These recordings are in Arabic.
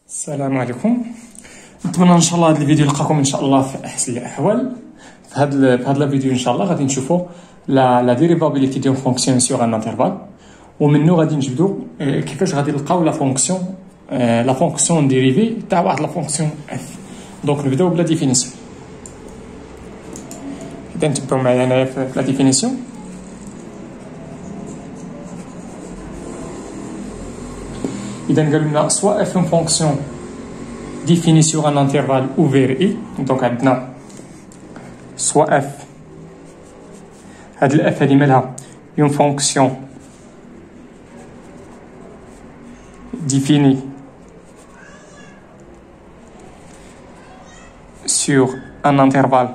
السلام عليكم. نتمنى ان شاء الله هذا الفيديو يلقاكم ان شاء الله في احسن الاحوال. في هذا الفيديو ان شاء الله غادي نشوفوا لا ديريفابيليتي ديال فونكسيون سور ان انترفال، ومنه غادي نجبدوا كيفاش غادي نلقاو لا فونكسيون ديريفي تاع واحد لا فونكسيون اف. دونك نبداو بلا ديفينيسيون. اذا نتبعوا معايا هنايا في لا ديفينيسيون. إذا قالوا لنا سوا اف اون فونكسيون définie sur un intervalle ouvert I. Donc عندنا سوا اف، هاد الاف هادي مالها اون فونكسيون définie sur un intervalle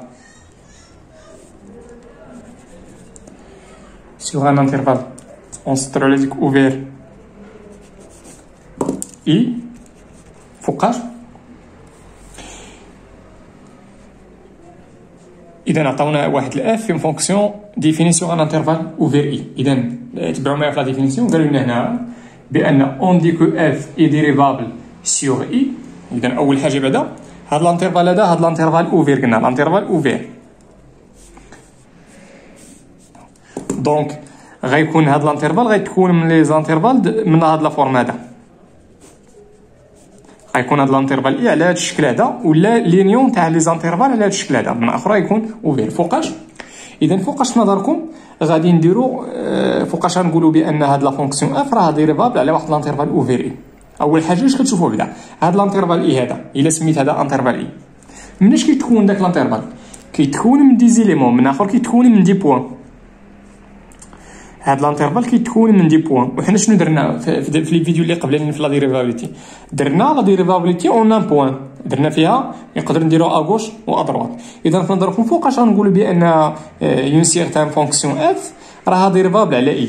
on se trouve على ouvert I فوقاش. إذا عطاونا واحد الاف في فونكسيون ديفيني سور ان انترفال اوفير اي. إذا تبعوا معايا في لا ديفينيسيون. قالوا لنا هنا بأن اون دي كو اف اي ديريفابل سور اي. إذا أول حاجة بعدا هاد الانترفال هاد الانترفال اوفير، قلنا الانترفال اوفير. دونك غيكون هاد الانترفال غيتكون من لي زانترفال من هاد لا فورم هذا، غيكون هاد الانترفال اي على هاد الشكل هذا، ولا لينيون تاع لي زانترفال على هاد الشكل هذا، من اخرى يكون اوفير فوقاش. اذا فوقاش نظركم غادي نديرو فوقاش غنقولوا بان هاد لا فونكسيون اف راه ديريفابل على واحد الانترفال اوفير اي. اول حاجه اش كتشوفوا بدا هاد الانترفال اي هذا، الا سميت هذا انترفال اي، مناش كيتكون داك الانترفال؟ كيتكون من دي زيليمون، من اخر كيتكون من دي بوين. هاد الانترفال كيتكون من دي بوين. وحنا شنو درنا في الفيديو اللي قبل في لا ديريفابيليتي؟ درنا لا ديريفابيليتي اون ان بوين، درنا فيها نقدر نديرو ا غوش و ا دروات. اذا نضربوا فوقاش غنقولوا بان اون سيغتان فونكسيون اف راها ديريفابل على اي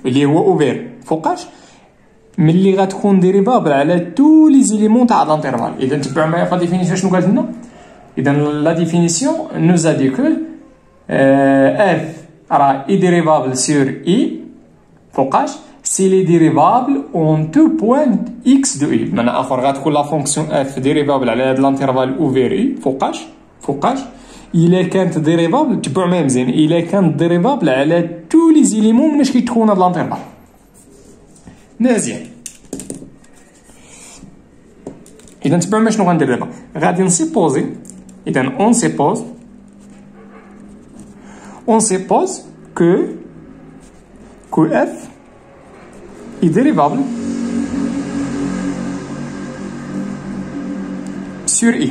اللي هو اوفير فوقاش، ملي غتكون ديريفابل على تو لي زيليمون تاع الانترفال. اذا تبعوا معايا في لا ديفينيسيون شنو قالت لنا. اذا لا ديفينيسيون نوز ا دي كو اف راه اي ديريفابل سور اي فوقاش سي لي ديريفابل اون تو بوين اكس دو اي. بمعنى اخر غتكون لا فونكسيون اف ديريفابل على هاد الانترفال اوفير اي فوقاش الا كانت ديريفابل، تبعوا معايا مزيان، الا كانت ديريفابل على تو لي زيليمون مناش كيتكون هاد الانترفال مزيان. اذا تبعوا معايا شنو غندير دابا. غادي نسيبوزي، اذا on suppose que f est dérivable sur i.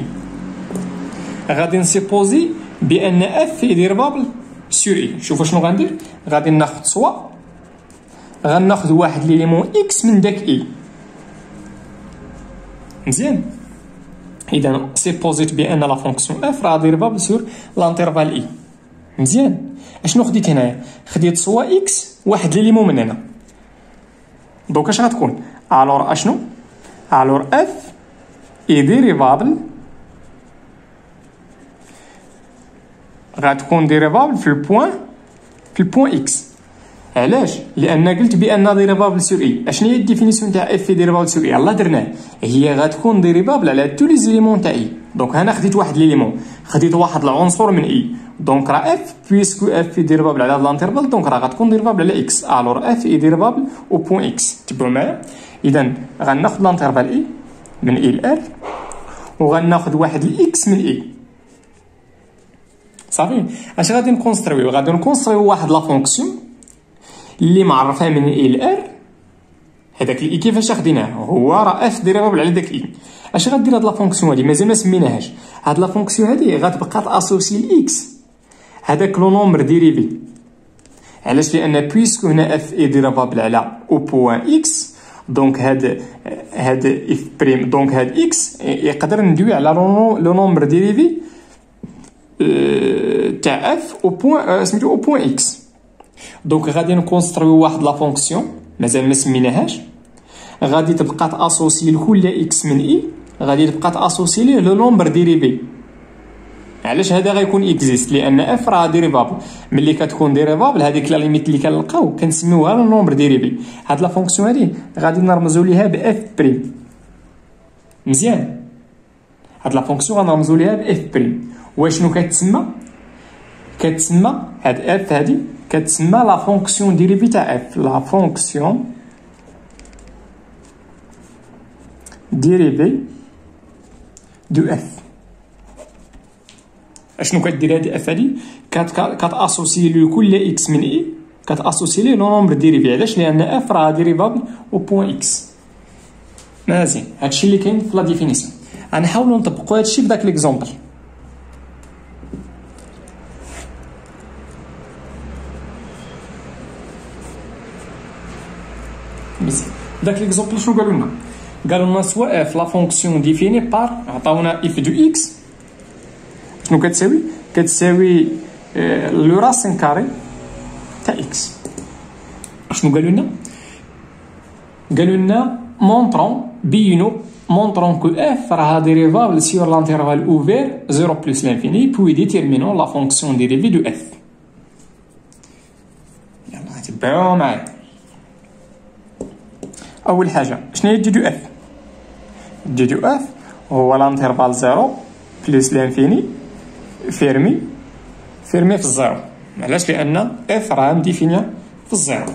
غادي نسيبوزي بان f est dérivable sur i. شوفوا شنو غندير. غادي ناخذ غناخذ واحد ليليمون x من داك i. مزيان. اذا سيبوزيت بان لا فونكسيون f راه ديريفابل سور لانترفال i. مزيان. اشنو خديت هنايا؟ خديت سوا اكس واحد ليليمون من هنا. دونك اش غتكون؟ الور اشنو؟ الور اف اي ديريفابل، غتكون ديريفابل في البوين اكس. علاش؟ لان قلت بان ديريفابل سور اي. اشنو هي الديفينيسيون تاع اف ديريفابل سور اي؟ يلاه درناه، هي غتكون ديريفابل على تو لي زيليمون تاع اي. دونك هنا خديت واحد ليليمون، خديت واحد العنصر من اي. دونك راه اف بويسكو اف ديريفابل على هاد الانترفال، دونك راه غتكون ديريفابل على اكس. الور اف اي ديريفابل او بوين اكس. تبعوا معايا. اذا غناخذ الانترفال اي من اي لار، وغناخذ واحد الاكس من اي. صافي. اش غادي نكونسترويو؟ غادي نكونسترويو واحد لا فونكسيون اللي معرفها من اي لار. هذاك الاي كيفاش خديناه؟ هو راه اف ديريفابل على داك اي. اش غدير هاد لا فونكسيون هادي؟ مازال ما سميناهاش. هاد لا فونكسيون هادي غتبقى تاسوسي الاكس هذاك لو نومبر ديريفي. علاش؟ لان بويسكو هنا اف اي ديريفابل على او بوين اكس، دونك هاد اف بريم، دونك هاد اكس يقدر ندوي على لو نومبر ديريفي تاع اف او بوين سميتو او بوين اكس. دونك غادي نكونسترويو واحد لا فونكسيون مازال ما سميناهاش، غادي تبقى تاسوسي لكل اكس من اي، غادي تبقى تاسوسي ليه لو نومبر ديريفي. علاش هذا غيكون اكزيست؟ لان اف راه ديريفابل. ملي كتكون ديريفابل هذيك لا ليميت اللي كنلقاو كنسميوها لو نومبر ديريفي. هاد لا فونكسيون هادي غادي نرمزوا ليها باف بريم. مزيان. هاد لا فونكسيون غنرمزو ليها ب اف بريم. واشنو كتسمى؟ كتسمى هاد اف هادي كتسمى لا فونكسيون ديريفي تاع اف، لا فونكسيون ديريفي دو اف. اشنو كدير هاد اف هادي؟ كتاسوسي لكل اكس من اي، كتاسوسي ليه لو نومبر ديريفي. علاش؟ لان اف راه ديريفابل او بوين اكس. مزيان، هادشي اللي كاين في لا ديفينيسيون. غنحاولوا نطبقوا هادشي في داك ليكزومبل. مزيان، داك ليكزومبل شنو قالوا لنا؟ قالوا لنا سواء اف لا فونكسيون ديفيني بار، عطاونا اف دو اكس شنو كتساوي؟ كتساوي لو راسين كاري تاع اكس. شنو قالوا لنا؟ قالوا لنا بينو مونطرون كو اف راه ديريفابل سور لانترفال اوفير 0 بلس لانفيني بوي ديتيرمينون لا فونكسيون ديريفي دو اف. يلا تبعوا معايا. اول حاجه شنو هي دي دو اف؟ دي دو اف هو لانترفال 0 بلس لانفيني فيرمي في الزيرو. علاش؟ لان اف راه مديفينيا في الزيرو.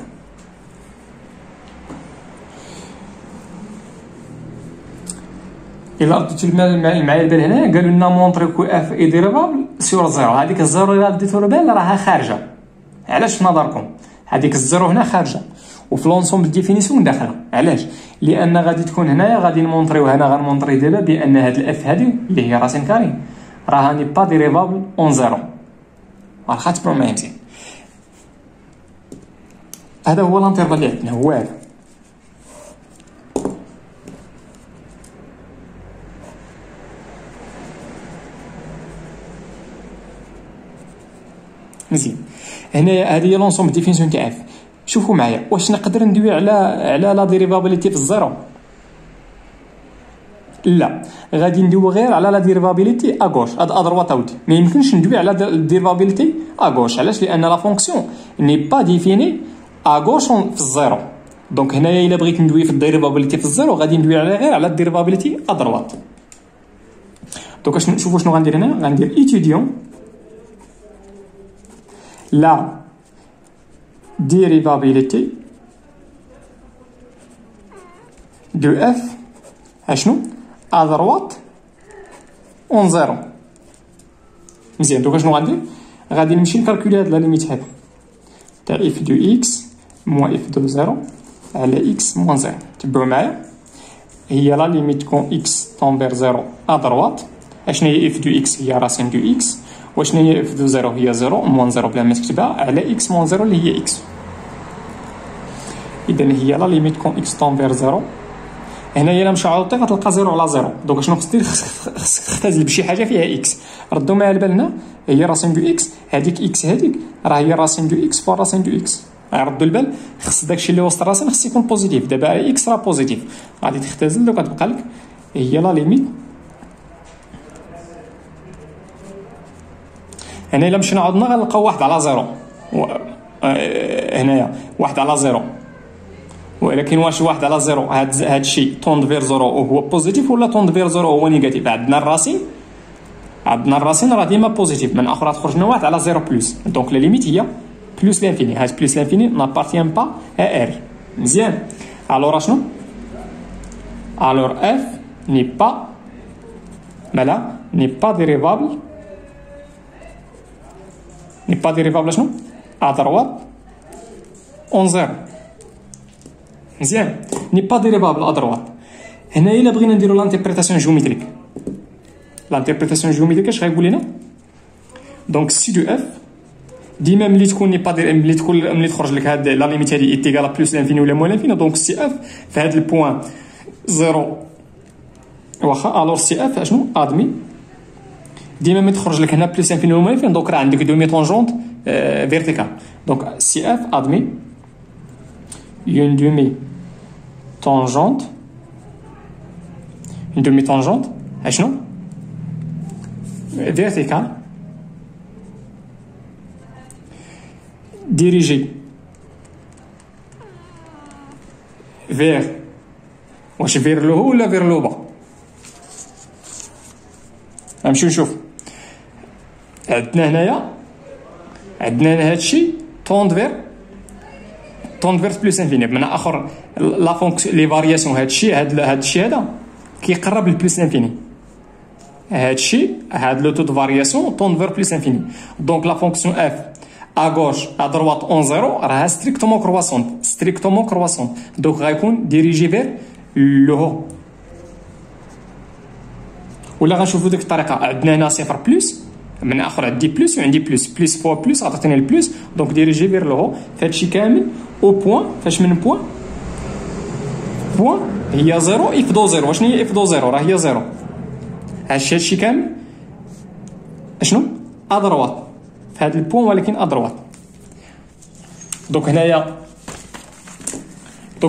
الا رديتو معايا البال هنا قالوا لنا مونطري كو اف اي ديريفابل سور زيرو. هذيك الزيرو الا رديتو البال راها خارجه. علاش في نظركم؟ هذيك الزيرو هنا خارجه وفي لونسومبل ديفينيسيون داخله. علاش؟ لان غادي تكون هنايا غادي نمونطريو هنا غنمونطري دابا بان هاد الاف هادي اللي هي راسين كاري راها ني با ديريفابل اون زيرو. واخا تبعوا معايا مزيان. هذا هو الانترفال اللي عندنا، هو هذا. مزيان، هنايا هذه هي لونسومبل ديفينيسيون تاع اف. شوفوا معايا واش نقدر ندوي على لا ديريفابيليتي في الزيرو؟ لا، غادي ندوي غير على لا ديريفابيليتي اغوش ادروات اودي. ما يمكنش ندوي على الديريفابيليتي اغوش. علاش؟ لان لا فونكسيون ني با ديفيني اغوش في الزيرو. دونك هنايا الا بغيت ندوي في الديريفابيليتي في الزيرو غادي ندوي غير على الديريفابيليتي ادروات. دونك شوفوا شنو غندير هنا. غندير ايتيديون لا dérivabilité de f اشنو à droite اون زيرو. مزيان، دوكا شنو غندير؟ غادي نمشي نكالكولي هاد لا ليميت هذا تاع اف دو اكس موان اف دو زيرو على اكس موان زيرو. تبعوا معايا، هي لا ليميت كون اكس طون زيرو à droite. اشنو هي اف دو اكس؟ هي راسين دو اكس. واشنو هي اف دو زيرو؟ هي زيرو موان زيرو بلا ما تكتبها على اكس موان زيرو اللي هي اكس. اذا هي لا ليميت كون اكس طون زيرو. هنايا الا مشى على الطيق غتلقى زيرو على زيرو. دونك شنو خصك دير؟ خصك تختزل بشي حاجه فيها اكس. ردوا معايا البال هنا، هي راسين دو اكس. هذيك اكس هذيك راه هي راسين دو اكس فور راسين دو اكس. ردوا البال، خص داكشي اللي وسط الراسين خص يكون بوزيتيف. دابا اكس راه بوزيتيف، غادي تختزل وكتبقى لك هي لا ليميت. هنا الا مشينا عاودنا غنلقاو واحد على زيرو. هنايا واحد على زيرو، ولكن واش واحد على زيرو هاد الشيء طوند فير زيرو وهو بوزيتيف ولا طوند فير زيرو هو نيجاتيف؟ عندنا الراسين راه ديما بوزيتيف. من اخرى خرجنا واحد على زيرو بلس. دونك لا ليميت هي بلس لانفيني. هاد بلس لانفيني نابارتيان با ا ار. مزيان. الوغ شنو؟ الوغ اف ني با مالا ني با ديريفابل. ني با ديريفابل شنو؟ ا دروات اون زيرو. مزيان، ني با ديريفابل ا دروات. هنايا الا بغينا نديرو لانتربريتاسيون جيوميتريك، لانتربريتاسيون جيوميتريك اش غايقول لنا؟ دونك سي دو اف ديما ملي تكون ني با ملي تخرج لك هاد لا ليميت هادي ايتيغال بلس لانفيني ولا موان لانفيني. دونك سي اف في هاد البوان زيرو واخا. الوغ سي اف اشنو؟ ادمي ديما ملي تخرج لك هنا بلس انفيني ولا موان لانفيني. دونك راه عندك دومي طونجونت فيرتيكال. دونك سي اف ادمي une demi-tangente اشنو؟ verticale dirigée vers واش vers le haut ولا vers le bas؟ غنمشيو نشوف. عندنا هنايا هذا الشيء طوند فير بلوس انفيني. بمعنى اخر لا فونكسيون لي فارياسيون هذا الشيء هذا كيقرب لبلوس انفيني. هذا الشيء هاد لو تو دو فارياسيون طوند فير بلوس انفيني. دونك لا فونكسيون اف à gauche à droite en 0 راها strictement croissante donc غيكون ديريجي فير لو هو. ولا غنشوفوا ديك الطريقه عندنا هنا صفر بلس من اخر عندي بلس وعندي بلس فوا بلس عطاتني البلس دونك ديريجي فير لو هو. فهادشي كامل او بوين فاش من بوين هي 0 اف دو 0. شنو هي اف دو 0؟ راه هي 0. هادشي كامل اشنو ادروات في هذا البوين ولكن ادروات. دونك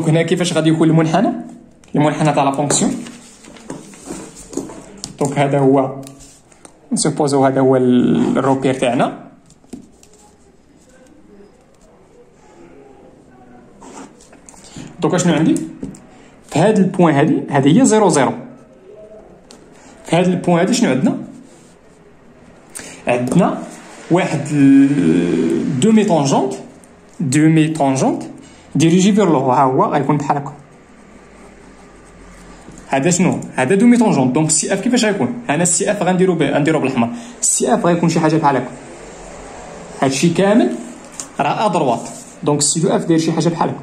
هنا كيفاش غادي يكون المنحنى تاع لا فونكسيون. دونك هذا هو نسوبوزو هذا هو الروبير تاعنا. دونك شنو عندي في هذا البوين هذه هي 0 0. في هذا البوين هذا شنو عندنا واحد دومي طونجونت ديريجي فير لو. ها هو غيكون بحال هكا. هذا شنو هذا دومي طونجونت. دونك سي اف كيفاش غيكون؟ انا السي اف غنديرو بالاحمر. السي اف غيكون شي حاجه بحال هكا. هادشي كامل راه ادروات دونك السي دو اف داير شي حاجه بحال هكا.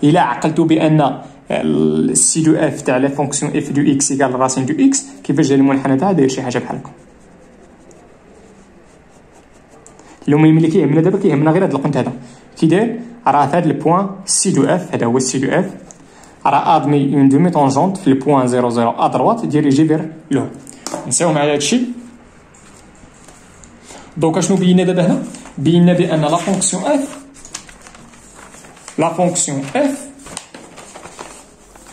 الا عقلتوا بان السي دو اف تاع لا فونكسيون اف دو اكس ايكال راسين دو اكس كيفاش جا المنحنى تاعها داير شي حاجه بحال هكا. المهم اللي كيهمنا دابا كيهمنا غير هذا القنت هذا كي داير. راه في هذا البوين سي دو اف هذا هو السي دو اف راه ادمي اون دومي طونجونت في البوين 0 0 ادروات ديريجي فير لو. نساو معايا هادشي. دونك اشنو بينا دابا هنا؟ بينا بان لا فونكسيون اف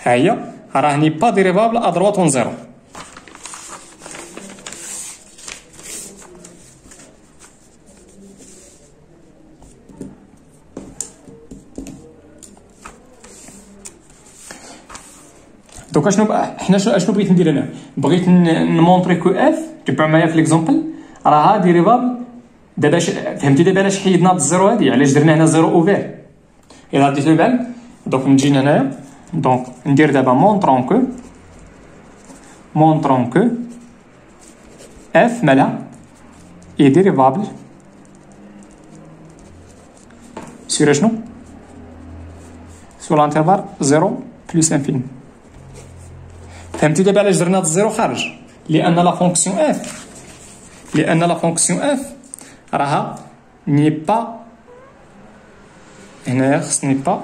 ها هي راه ني با ديريفابل ادروات اون 0. دونك اشنو بغيت ندير انا؟ بغيت نمونطري كو اف تبع معايا في ليكزومبل راها ديريفابل. دابا فهمتي دابا علاش حيدنا هاد الزيرو هادي، علاش درنا هنا زيرو اوفير. الا ديتو بال دونك نجي هنايا دونك ندير دابا مونطرون كو اف مالها اي ديريفابل سور شنو سور لانترفال 0 بلس انفيني. فهمتي دابا علاش درنا هاد الزيرو خارج؟ لان لا فونكسيون اف راها ني با هنايا خصني با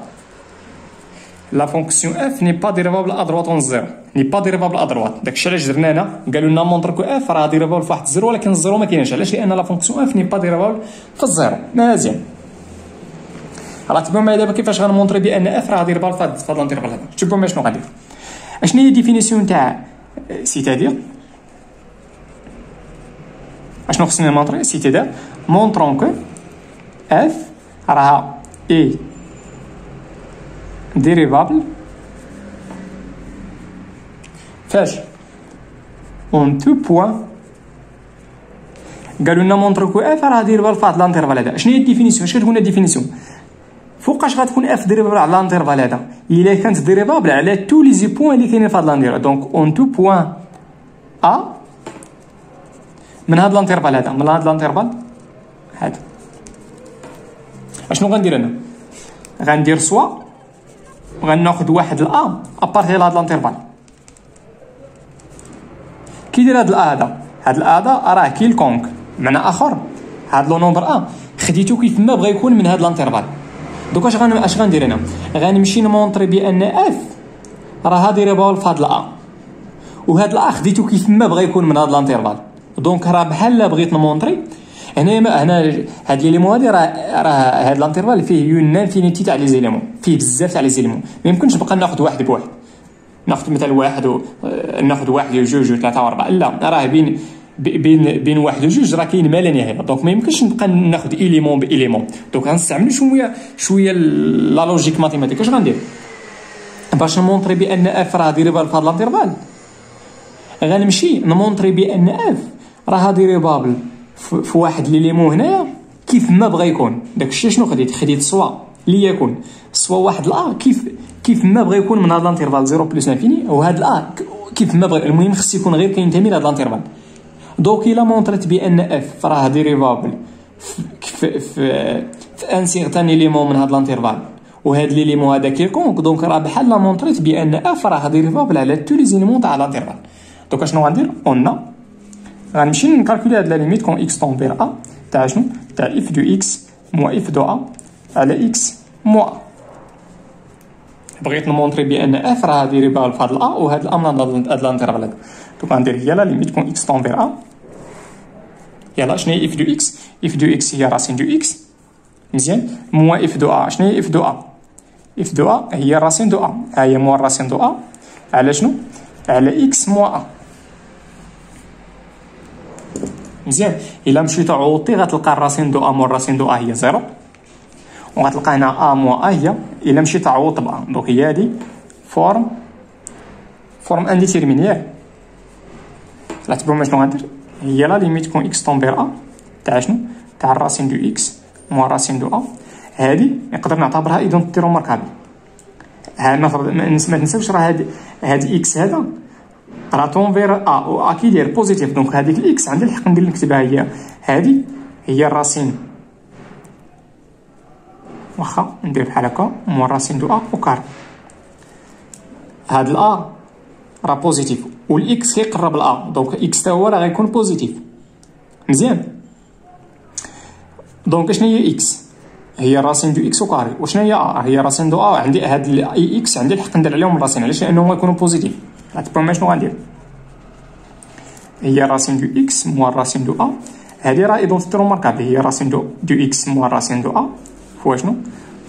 لا فونكسيون اف ني با ديريفابل ادروات اون زيرو ني با ديريفابل ادروات. داكشي علاش درنا هنا قالوا لنا مونطركو اف راه ديريفابل في واحد الزيرو ولكن الزيرو ما كاينش. علاش؟ لان لا فونكسيون اف ني با ديريفابل في الزيرو. مزيان راه تبعوا معايا دابا كيفاش غنمونطري بان اف راه ديريفابل في هاد الانترفال هذا. شوفوا معايا شنو غندير. اشنو هي ديفينيسيون تاع سيتادير اشنو خصني نمونطري سيتادير مونطرون كو اف راها اي ديريفابل فاش اون تو بوين. قالوا لنا مونطرو اف راه ديريفابل في هاد الانترفال هذا. شنو هي الديفينيسيون؟ اش كتكون الديفينيسيون؟ فوقاش غتكون اف ديريفابل على الانترفال هذا؟ الا كانت ديريفابل على تو لي زي بوين اللي كاينين في هاد الانترفال. دونك اون تو بوين ا من هاد الانترفال هذا، من هاد الانترفال هذا. اشنو غندير انا؟ غندير سوا غناخذ واحد الأ أبارتي هاد الانترفال. كي دير هاد الأ هذا، هاد الأ هذا راه كيلكونك، معنى آخر هاد لو نومبر أ خديتو كيف ما بغا يكون من هاد الانترفال. دوك اش غندير انا؟ غنمشي نمونطري بان اف راه ديريفابل في هاد الأ، وهاد الأ خديتو كيف ما بغا يكون من هاد الانترفال. دونك راه بحال بغيت نمونطري هنا هاد ليليمون هادي راه هاد الانترفال فيه اون انفينيتي تاع لي زيليمون، فيه بزاف تاع لي زيليمون، ما يمكنش نبقى ناخذ واحد بواحد، ناخذ مثلا واحد ناخذ واحد وجوج وثلاثه واربعه، لا راه بين واحد وجوج راه كاين ما لا نهايه. دونك ما يمكنش نبقى ناخذ اليمون باليمون. دونك غنستعمل شويه لا لوجيك ماتيماتيك. اش غندير باش نمونطري بان اف راه ديريفال في هاد الانترفال؟ غنمشي نمونطري بان اف راه ديريفابل في واحد ليليمون هنايا كيف ما بغى يكون. داكشي شنو خديت سوا ليكون سوا واحد الا كيف ما بغى يكون من هذا الانترفال 0 بلس انفيني، وهذا الا كيف ما بغى، المهم خص يكون غير كينتمي لهذا الانترفال. دونك الا مونطريت بان اف راه ديريفابل في ان سيغتان ليليمون من هذا الانترفال، وهذا ليليمون هذا كيكونك، دونك راه بحال لا مونطريت بان اف راه ديريفابل على تو لي زيليمون تاع الانترفال. دونك شنو غندير؟ غنمشي نكالكولي هاد لا ليميت كون اكس طون فير ا تاع شنو؟ تاع اف دو اكس موا اف دو ا على اكس موا ا. بغيت نمونطري بان اف راه ديريفابل في هاد الا وهاد الا من هاد الانترفال هذا. دونك غندير هي لا ليميت كون اكس طون فير ا. يلا شنو هي اف دو اكس؟ اف دو اكس هي راسين دو اكس، مزيان، موا اف دو ا. شنو هي اف دو ا؟ اف دو ا هي راسين دو ا، ها هي موا راسين دو ا على شنو؟ على اكس موا ا. مزيان، الا مشيتو عوضتي غتلقى الراسين دو ا مور راسين دو ا هي زيرو، وغتلقى هنا ا موا ا هي الا مشيت عوضت با. دونك هي هادي فورم انديتيرميني. لا تبعوا شنو غندير؟ هي لا ليميت كون اكس طون فير ا تاع شنو؟ تاع الراسين دو اكس موا راسين دو ا. هادي نقدر نعتبرها ايدونتيتي روماركابل. ما تنساوش راه هادي اكس هذا راه طون فير ا، و ا كيدير بوزيتيف، دونك هذيك الاكس عندي الحق ندير نكتبها هي هادي هي الراسين، واخا ندير بحال هكا موا راسين دو ا وكار. هاد الا راه بوزيتيف والاكس كيقرب لا، دونك اكس تا هو راه غيكون بوزيتيف. مزيان، دونك شنو هي اكس؟ هي راسين دو اكس وكاري. وشنو هي ا؟ هي راسين دو ا. عندي هاد اي اكس عندي الحق ندير عليهم الراسين، علاش؟ لانهم غيكونوا بوزيتيف. غتبقاو شنو غندير؟ هي راسين دو اكس موا راسين دو ا. هادي راه ايدونتيتي روماركابل، هي راسين دو اكس موا راسين دو ا فوا شنو؟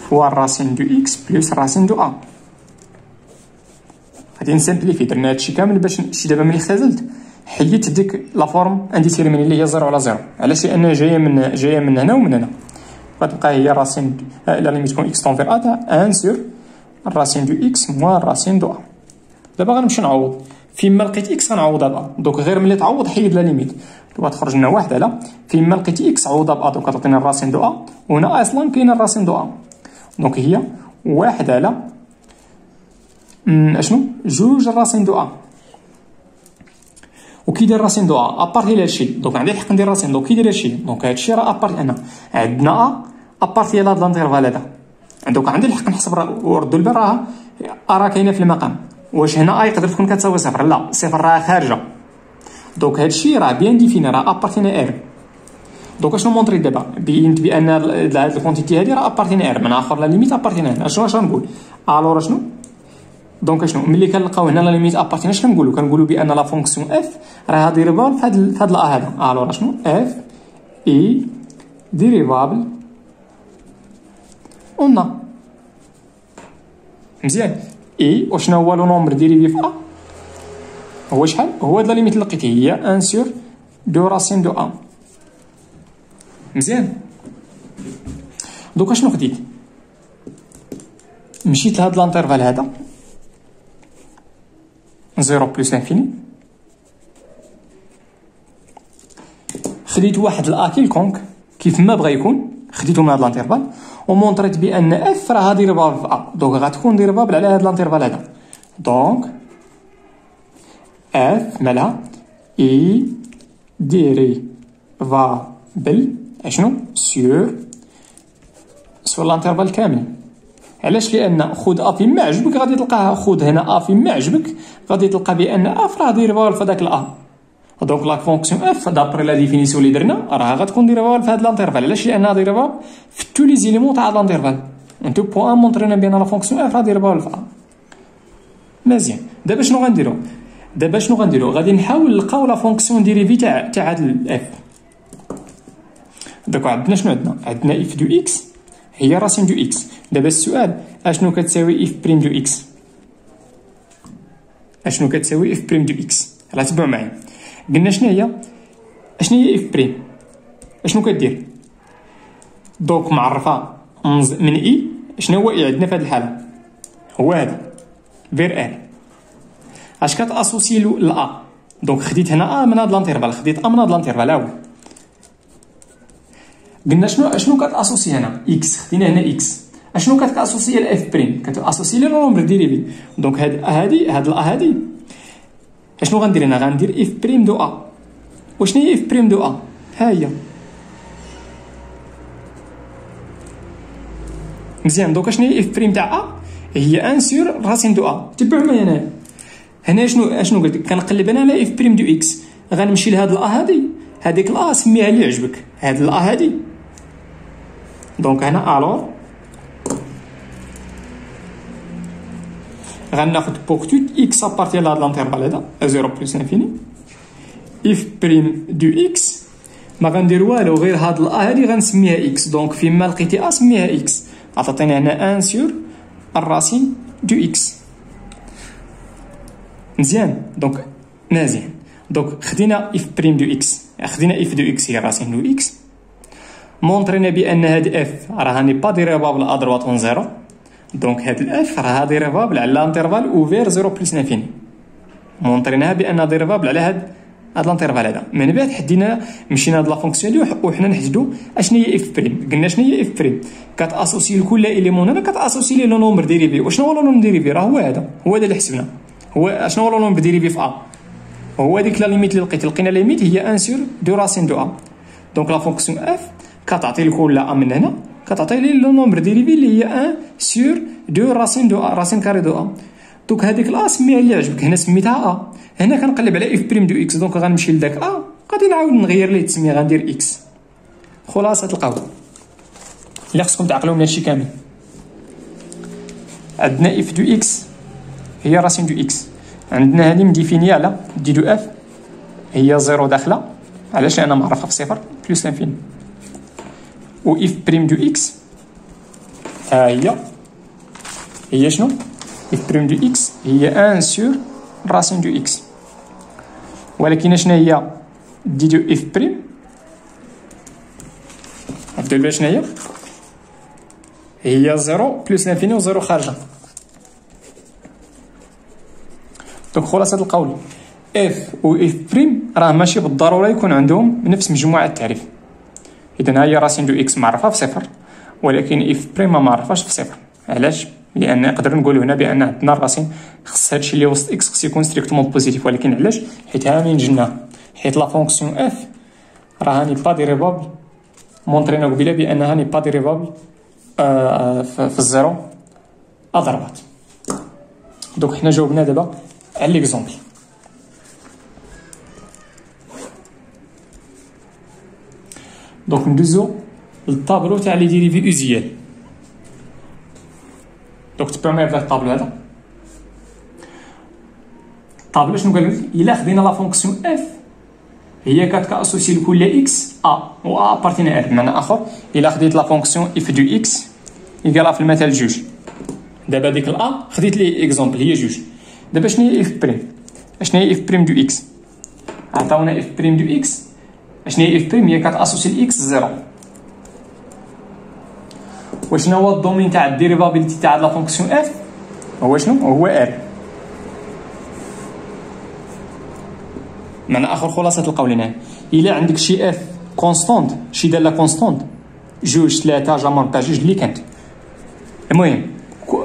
فوا راسين دو اكس بلس راسين دو ا. غادي نسامبليفي، درنا هادشي كامل باش شي دابا ملي اختزلت حيدت ديك لا فورم انديتيرميني اللي هي 0 على 0، علاش؟ لان جايه من هنا ومن هنا. غتبقى هي راسين لا ليميت كون اكس طون فير ا تاع 1 سور الراسين دو اكس موا راسين دو ا. دابا غنمشي نعوض فيما لقيت اكس غنعوضها ب. دونك غير ملي تعوض حيد لا ليميت، غتخرج لنا واحد على فيما لقيت اكس عوضها ب. دونك غتعطينا الراسين دو ا، وهنا اصلا كاين الراسين دو ا. دونك هي واحد على اشنو؟ جوج الراسين دو ا. وكي داير راسين دو ا ابارتي لهادشي، دونك عندي الحق ندير راسين. دونك كي داير هادشي، دونك هادشي راه ابارتي انا عندنا ا ابارتي لهاد الانترفال هذا. دونك عندي الحق نحسب وردوا البال راه كاينه في المقام. واش هنا ا يقدر تكون كتساوي صفر؟ لا، صفر راه خارجه. دونك هادشي راه بيان ديفيني، راه ابارتينا ار. دونك اشنو مونطري دابا؟ بينت بان هاد الكونتيتي هادي راه ابارتينا ار، من اخر لا ليميت ابارتينا. اشنو غنقول؟ الور شنو؟ دونك شنو ملي كنلقاو هنا لا ليميت ابارتينا اش كنقولوا بان لا فونكسيون اف راه ديريفابل في هاد لا هذا. الور شنو؟ اف اي ديريفابل اون. مزيان، اي وشنو هو لو نومبر ديريفي في ا؟ هو شحال؟ هو هاد لا ليميت اللي لقيتي هي 1 سور دو راسين دو ا. مزيان، دوك اشنو خديت؟ مشيت لهاد لانترفال هذا 0 بلس انفيني، خديت واحد الاكيل كونك كيف ما بغى يكون، خديته من هاد لانترفال ومونطريت بان اف راه ديريفابل في ا. دونك غتكون ديريفابل على هاد لانترفال هذا. دونك اف مالها اي ديريفابل اشنو؟ سور لانترفال كامل. علاش؟ لان خذ ا فيما عجبك غادي تلقاها، خذ هنا ا فيما عجبك غادي تلقى بان اف راه ديريفابل في داك الا. دونك لا فونكسيون اف دابري لا ديفينيسيون اللي درنا راه غتكون ديريفابل في هاد لانترفال. علاش؟ لانها ديريفابل في تو لي زيليمون تاع لانترفال. انتو بوان مونطرينا بان لا فونكسيون اف راه ديريفابل في ا. مزيان، دابا شنو غنديرو؟ غادي نحاول نلقاو لا فونكسيون ديريفي تاع هاد الاف. دونك عندنا شنو عندنا اف دو اكس هي راسين دو اكس. دابا السؤال اشنو كتساوي اف بريم دو اكس؟ اشنو كتساوي اف بريم دو اكس؟ راه تبعوا معايا. قلنا شنو هي اف بريم؟ اشنو كدير؟ دونك معرفه من اي. شنو هو اي عندنا في هذه الحاله؟ هو هذا فير ار. اش كتاسوسي له لا؟ دونك خديت هنا من هاد لانترفال، خديت من هاد لانترفال هاهو. قلنا شنو كتاسوسي هنا اكس، خدينا هنا اكس، اشنو كتاسوسي الاف بريم؟ كتاسوسي لو نومبر ديريفي. دونك هاد لا هادي اشنو غندير هنا؟ غندير اف بريم دو ا. وشنو هي اف بريم دو ا؟ ها هي مزيان. دونك شنو هي اف بريم تاع ا؟ هي ان سور راسين دو ا. تبعوا معايا هنا شنو قلت؟ كنقلب انا على اف بريم دو اكس، غنمشي لهاد الا هادي، هذيك الا سميها اللي يعجبك، هاد الا هادي. دونك هنا الور غناخد بوغ توت اكس ابارتير لهاد لانترفال هذا 0 بلس انفيني اف بريم دو اكس. ما غندير والو غير هاد الا هادي غنسميها اكس. دونك فيما لقيتي ا سميها اكس، عطاتينا هنا ان سور الراسين دو اكس. مزيان. دونك مزيان. دونك خدينا اف بريم دو اكس، خدينا اف دو اكس هي راسين دو اكس، مونطرينا بان هاد اف راه ني با ديريفابل ا دروات اون زيرو. دونك هاد الاف راه ديريفابل على لانترفال اوفير 0 بلس انفيني، مونطريناها بان ديريفابل على هاد لانترفال هذا. من بعد حدينا مشينا لهاد لا فونكسيون هادي وحنا نحددوا اشنو هي اف بريم. قلنا شنو هي اف بريم؟ كتاسوسي لكل اليمون هنا كتاسوسي ليه لو نومبر ديريفي. وشنو هو لو نومبر ديريفي؟ راه هو هذا اللي حسبنا. هو شنو هو لو نومبر ديريفي في ا؟ هو هذيك لا ليميت اللي لقينا ليميت هي ان سور دو راسين دو ا. دونك لا فونكسيون اف كتعطي لكل ا من هنا كتعطي لي لو نومبر ديريفي اللي هي ان سور دو راسين دو ا، راسين كاري دو ا. دونك هذيك ا سميها اللي عجبك، هنا سميتها ا، هنا كنقلب على اف بريم دو اكس. دونك غنمشي لذاك ا غادي نعاود نغير ليه التسميه، غندير اكس. خلاصه تلقاو اللي خصكم تعقلوا من هادشي كامل. عندنا اف دو اكس هي راسين دو اكس، عندنا هذه مديفينيه على دي دو اف هي زيرو داخله، علاش؟ لان معرفه في صفر بلس انفيني. و اف بريم دو اكس ها هي شنو؟ اف بريم دو اكس هي ان سور راسين دو اكس. ولكن شنو هي دي دو اف بريم؟ عرفتوا بها شنو هي زيرو بلس انفيني و زيرو خارجه. دونك خلاصه القول اف و اف بريم راه ماشي بالضروره يكون عندهم نفس مجموعه التعريف. اذا هي راسين دو اكس معرفه في صفر، ولكن اف بريم ما معرفاش في صفر. علاش؟ لان نقدر نقولوا هنا بان عندنا الراسين خص هادشي اللي وسط اكس خص يكون ستريكتومون بوزيتيف. ولكن علاش؟ حيت ها من جناه، حيت لا فونكسيون اف راه ني با ديريفابل، مونطرينا قبيله بانها ني با ديريفابل في الزيرو اضربات. دونك حنا جاوبنا دابا على ليكزومبل. دونك ندوزو للطابلو تاع لي ديريفي اوزيال. دونك تبعوا معايا في هذا الطابلو هذا. الطابلو شنو قال لك؟ الا خدينا لا فونكسيون اف هي كتاسوسي لكل اكس ا و ا ابارتينا ار. بمعنى اخر الا خديت لا فونكسيون اف دو اكس يقال في المثال جوج، دابا ديك الا خديت لي اكزومبل هي جوج. دابا شنو هي اف بريم؟ شنو هي اف بريم دو اكس؟ عطاونا اف بريم دو اكس. شنو هي اف بريم؟ هي كتاسوسي الاكس زيرو. وشنو هو الدومين تاع الديريفابيلتي تاع لا فونكسيون اف؟ هو شنو؟ هو ار. معنى اخر خلاصه القول هنا الا عندك شي اف كونستونت، شي داله كونستونت جوج ثلاثه جامون تاع جوج اللي كانت، المهم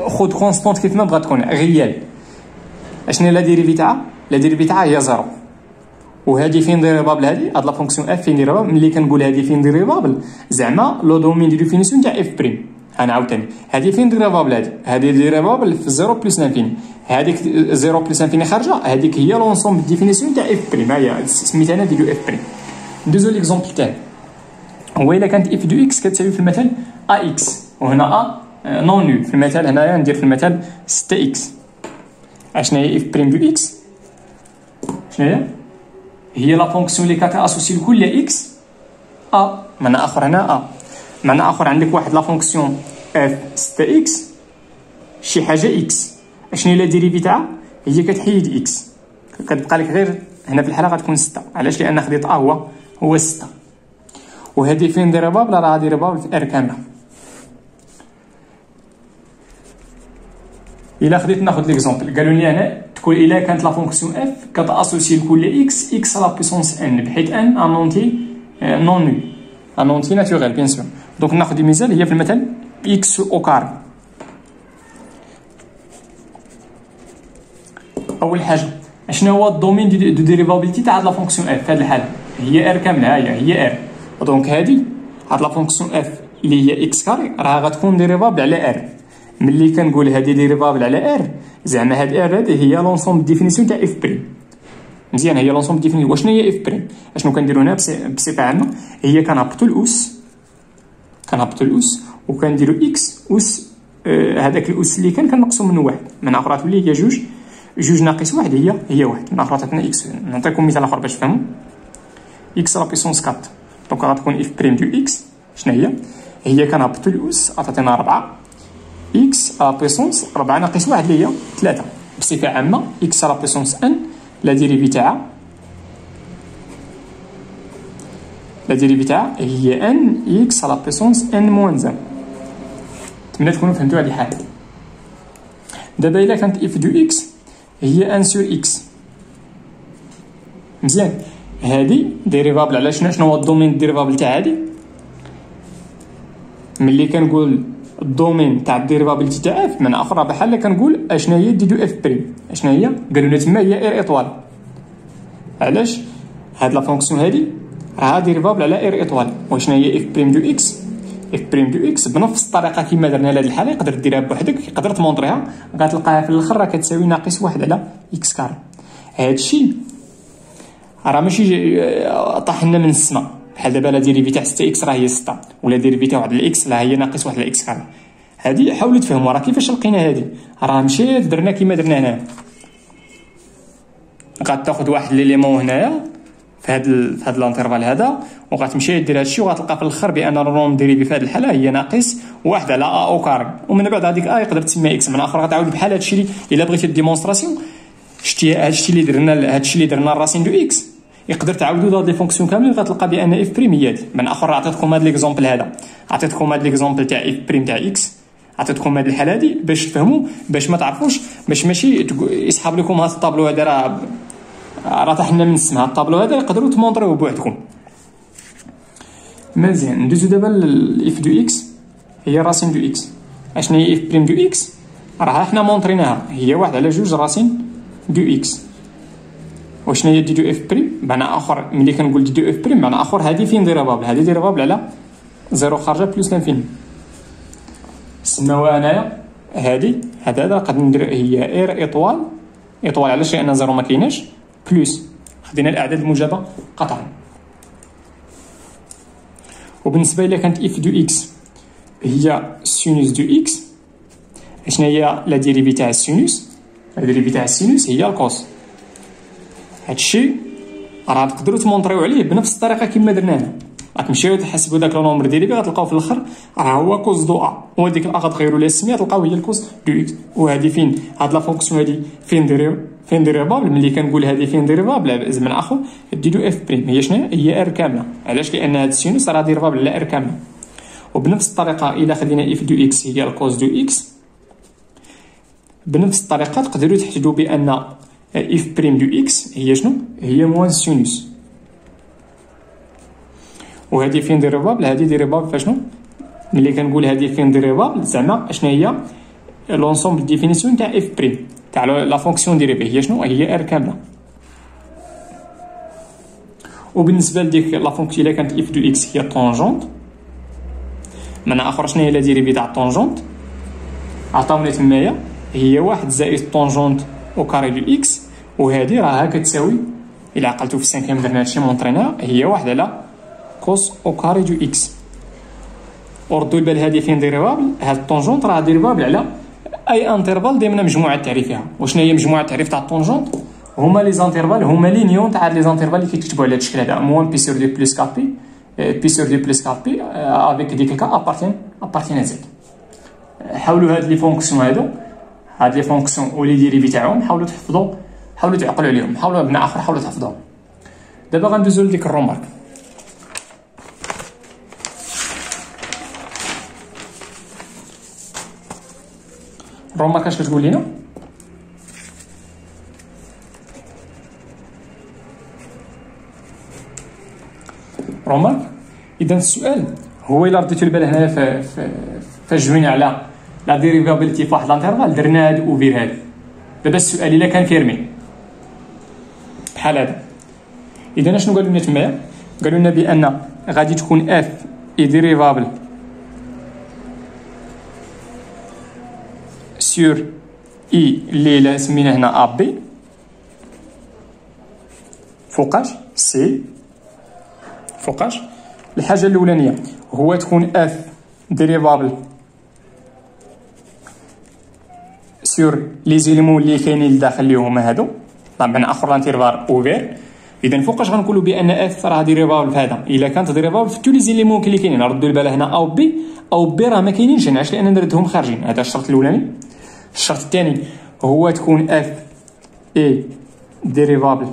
خذ كونستونت كيف ما بغات تكون غيال. اشنو لا ديريفي تاعها؟ لا ديريفي تاعها هي زيرو. وهذه فين ديريفابل؟ هاد لا فونكسيون اف فين ديريفابل؟ ملي كنقول هذه فين ديريفابل زعما لو دومين دو ديفينيسيون تاع اف بريم. انا عاوتاني هذه فين ديريفابل؟ هذه ديريفابل في 0 بلس انفيني. هذيك 0 بلس انفيني خارجه، هذيك هي لونسومبل ديفينيسيون تاع اف بريم. هي سميتها انا دي دو اف بريم. ندوزو ليكزومبل تاعي. هو الا كانت اف دو اكس كتساوي في المثال ا اكس، وهنا ا نون نول. في المثال هنايا ندير في المثال 6 اكس. اشنا هي اف بريم دو اكس؟ شنو هي لا فونكسيون اللي كتاسوسي لكل اكس ا. معنى اخر هنا ا، معنى اخر عندك واحد لا فونكسيون اف 6 اكس شي حاجه اكس. اشنو هي لا ديريفي تاعها؟ هي كتحيد اكس، كتبقى لك غير هنا في الحاله غتكون 6. علاش؟ لان خديت ا هو 6. وهذه فين ديريفابل؟ راه ديريفابل في ار كامله. الا خديت ناخذ ليكزومبل قالوا لي هنا شكون الا كانت لا فونكسيون اف كتاسوسي لكل اكس لا بويسونس ان، بحيث ان انونتي نون نول، انونتي ناتوريل بيان سور. دونك ناخذ مثال، هي في المثل اكس او كاري. اول حاجه شنو هو الدومين دو ديريفابيلتي تاع هاد لا فونكسيون اف في هاد الحاله؟ هي ار كامله، هي ار. دونك هادي هاد لا فونكسيون اف اللي هي اكس كاري راه غتكون ديريفابل على ار. ملي كنقول هادي ديريفابل على ار، زعما هاد ار هادي هي لونسومبل ديفينيسيون تاع اف بريم. مزيان، هي لونسومبل ديفينيسيون. واشنو هي اف بريم؟ اشنو كنديرو هنا بصفه عامه؟ هي كنهبطو الاس وكنديرو اكس اس، هذاك الاس اللي كنقصو منه واحد، من اخر تولي هي جوج ناقص واحد هي واحد، من اخر تعطينا اكس. نعطيكم مثال اخر باش تفهموا. اكس لا بيسونس 4، دونك غتكون اف بريم دو اكس شنو هي كنهبطو الاس عطاتنا 4 اكس لا بيسونس 4 ناقص واحد اللي هي 3. بصفه عامه اكس لا بيسونس ان لا ديريفي تاعها هي ان اكس لا بيسونس ان موان زان. نتمنى تكونوا فهمتوا هذه الحاله. دابا الا كانت اف دو اكس هي ان سور اكس، مزيان، هادي ديريفابل على شنو هو الدومين ديريفابل تاع هادي؟ ملي كنقول الدومين تاع الديريفابيلتي تاع اف، من اخرى بحال كنقول اشنا هي دي دو اف بريم. اشنا هي؟ قالوا لنا تما هي ار ايطوال. علاش؟ هاد لا فونكسيون هادي راه ديريفابل على ار ايطوال. واشنا هي اف بريم دو اكس؟ اف بريم دو اكس بنفس الطريقه كيما درنا لهاد الحاله يقدر ديرها بوحدك، يقدر تمونطريها، غتلقاها في الاخر راه كتساوي ناقص واحد على اكس كاري. هادشي راه ماشي طاح لنا من السماء، بحال دابا لا ديريفي تاع 6 اكس راه هي 6، ولا ديريفي تاع واحد الاكس لا هي ناقص واحد على اكس كاري. هادي حاولوا تفهموا راه كيفاش لقينا هادي. راه مشيت درنا كيما درنا هنا، غتاخذ واحد ليليمون هنايا في هاد الانترفال هذا، وغتمشي دير هادشي وغتلقى في الاخر بان الروم ديريفي في هاد الحاله هي ناقص واحد على ا او كاري، ومن بعد هذيك ا يقدر تسمى اكس. من اخر غتعاود بحال هادشي اللي الا بغيتي ديمونستراسيون شتي هادشي اللي درنا الراسين دو اكس، يقدر تعاودوا هاد لي فونكسيون كاملين غتلقى بان اف بريم هي هادي. من اخر عطيتكم هاد ليكزومبل هذا، عطيتكم هاد ليكزومبل تاع اف بريم تاع اكس، عطيتكم هاد الحاله هادي باش تفهموا، باش ما تعرفوش، باش ماشي يسحب لكم هاد الطابلو هذا راه طاح لنا من السما. هاد الطابلو هذا يقدروا تمونطريوه بوحدكم. مزيان، ندوزو دابا الاف دو اكس هي راسين دو اكس. اشنا هي اف بريم دو اكس؟ راه حنا مونطريناها، هي واحد على جوج راسين دو اكس. وشنا هي دي دو اف بريم؟ بمعنى اخر ملي كنقول دي دو اف بريم بمعنى اخر هذه فين ديريفابل؟ هذه ديريفابل على زيرو خارجه بلس لانفيني. سماوها انايا هذا قد ندير هي ار ايطوال علاش؟ لان زيرو ما كايناش، بلس خدينا الاعداد الموجبه قطعا. وبالنسبه الى كانت اف دو اكس هي سينوس دو اكس، شنو هي لا ديريفي تاع السينوس؟ لا ديريفي تاع السينوس هي الكوس. هادشي راه تقدروا تمونطريو عليه بنفس الطريقه كما درنا هنا. غتمشيو تحسبوا داك لو نومبر ديريفي غتلقاو في الاخر راه هو كوس دو ا، وهاديك الا غتغيروا ليها السميه تلقاو هي الكوس دو اكس. وهادي فين هاد لا فونكسيون هادي فين ديريفابل؟ ملي كنقول هادي فين ديريفابل زعما اخو دي دو اف بريم هي شنو؟ هي ار كامله. علاش؟ لان هاد السينوس راه ديريفابل على ار كامله. وبنفس الطريقه الا خدينا اف دو اكس هي الكوس دو اكس، بنفس الطريقه تقدروا تحددوا بان اف بريم دو اكس هي شنو؟ هي موان سينوس. وهذه فين ديريفابل؟ هذه ديريفابل فاشنو؟ ملي كنقول هذه فين ديريفابل زعما اشنا هي لونسومبل ديفينيسيون تاع اف بريم تاع لا فونكسيون ديريفي هي شنو؟ هي ار كامله. وبالنسبه لديك لا فونكسيون الا كانت اف دو اكس هي طونجونت، من اخر شنو هي لا ديريفي تاع طونجونت؟ عطاونا تمايا هي واحد زائد طونجونت او كاري دو اكس، وهذه راها كتساوي الى عقلتو في السانكيام درنا هادشي مونطرينا هي واحد على كوس او كاري دو اكس. وردوا البال هذه فين ديريفابل؟ هاد الطونجونت راه ديريفابل على اي انترفال ضمن مجموعه تعريفها. وشنو هي مجموعه التعريف تاع الطونجونت؟ هما لي زانترفال، هما لينيون تاع لي زانترفال اللي كيتكتبوا على هذا الشكل هذا، موان بي سور دي بلس 4 بي بي سور دي بلس 4 بي افيك دي كا ابارتين زد. حاولوا هاد لي فونكسيون هاد لي فونكسيون ولي ديريفي تاعهم حاولوا تحفظوا، حاولوا تعقلوا عليهم، حاولوا بناء اخر حاولوا تحفظوهم. دابا غندوزو لديك الرومارك. الرومارك اش كتقول لينا؟ رومارك. اذا السؤال هو الا رديتو البال هنايا فاش جوينا على لا ديريفابيلتي فواحد لانترفال درنا هاد اوفير هاد. دابا السؤال الا كان فيرمي بحال هذا، اذا اشنو قالوا لنا تمايا؟ قالوا لنا بان غادي تكون اف اي ديريفابل سور اي اللي سمينا هنا ا بي فوقاش سي فوقاش. الحاجه الاولانيه هو تكون اف ديريفابل سور لي زيليمون اللي كاينين لداخل اللي هما هادو طبعا اخر لانترفال اوفير. اذا فوقاش غنقولوا بان اف راه ديريفابل في هذا؟ الا كانت ديريفابل في لي زيليمون اللي كاينين. ردوا البال هنا او بي، او بي راه ما كاينينش هنا، علاش؟ لان دردهم خارجين. هذا الشرط الاولاني. الشرط الثاني هو تكون اف اي ديريفابل.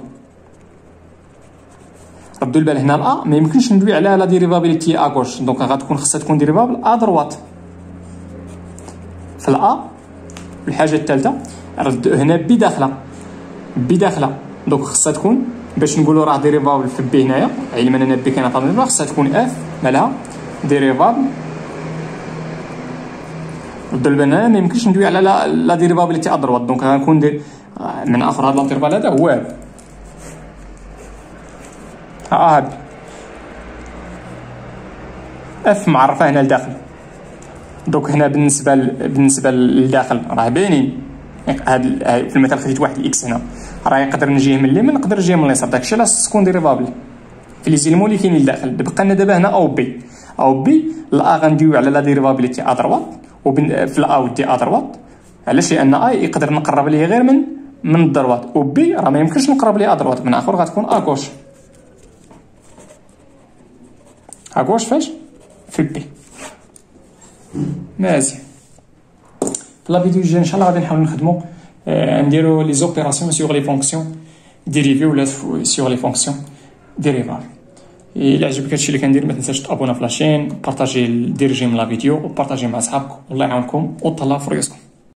ردوا البال هنا لا ما يمكنش ندوي على لا ديريفابيليتي ا غوش، دونك غتكون خصها تكون ديريفابل ا دروات في الا. الحاجه الثالثه رد هنا بي داخله، بي داخله دونك خصها تكون باش نقولوا راه ديريفابل في بي هنايا، علما ان بي كاينه خصها تكون اف مالها ديريفابل. ردوا البال هنا ما يمكنش ندوي على لا ديريفابيليتي ا دروات، دونك غنكون من اخر هذا الانترفال هذا هو هذا اف معرفه هنا لداخل. دوك هنا بالنسبه للداخل راه باينين. هاد في المثال خديت واحد الاكس هنا راه يقدر نجيه من اليمين نقدر نجيه من اليسار، داكشي علاش تكون ديريفابل في لي زيليمون اللي كاينين لداخل. بقى لنا دابا هنا او بي. او بي لا غندويو على لا ديريفابيليتي ا دروات في الا ودي ا دروات، علاش؟ لان اي يقدر نقرب ليه غير من الدروات، و بي راه ما يمكنش نقرب ليه ا دروات، من اخر غتكون ا غوش. ا غوش فاش؟ في بي. مزيان. في لا فيديو الجاي ان شاء الله غادي نحاولوا نخدموا نديروا لي زوبيراسيون سيغ لي فونكسيون ديريفي ولا سيغ لي فونكسيون ديريفال. الا عجبك هادشي اللي كندير ما تنساش تابونا في لاشين، بارطاجي دير جيم لا فيديو وبارطاجي مع صحابك. والله يعاونكم وتهلاو في ريوسكم.